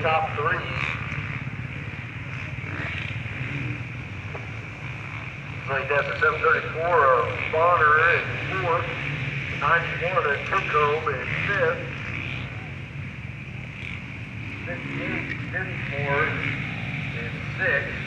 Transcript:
top three. Like that's a 734 Bonner in fourth, 91 at Tacombe in fifth, 58 Dinsmore in sixth.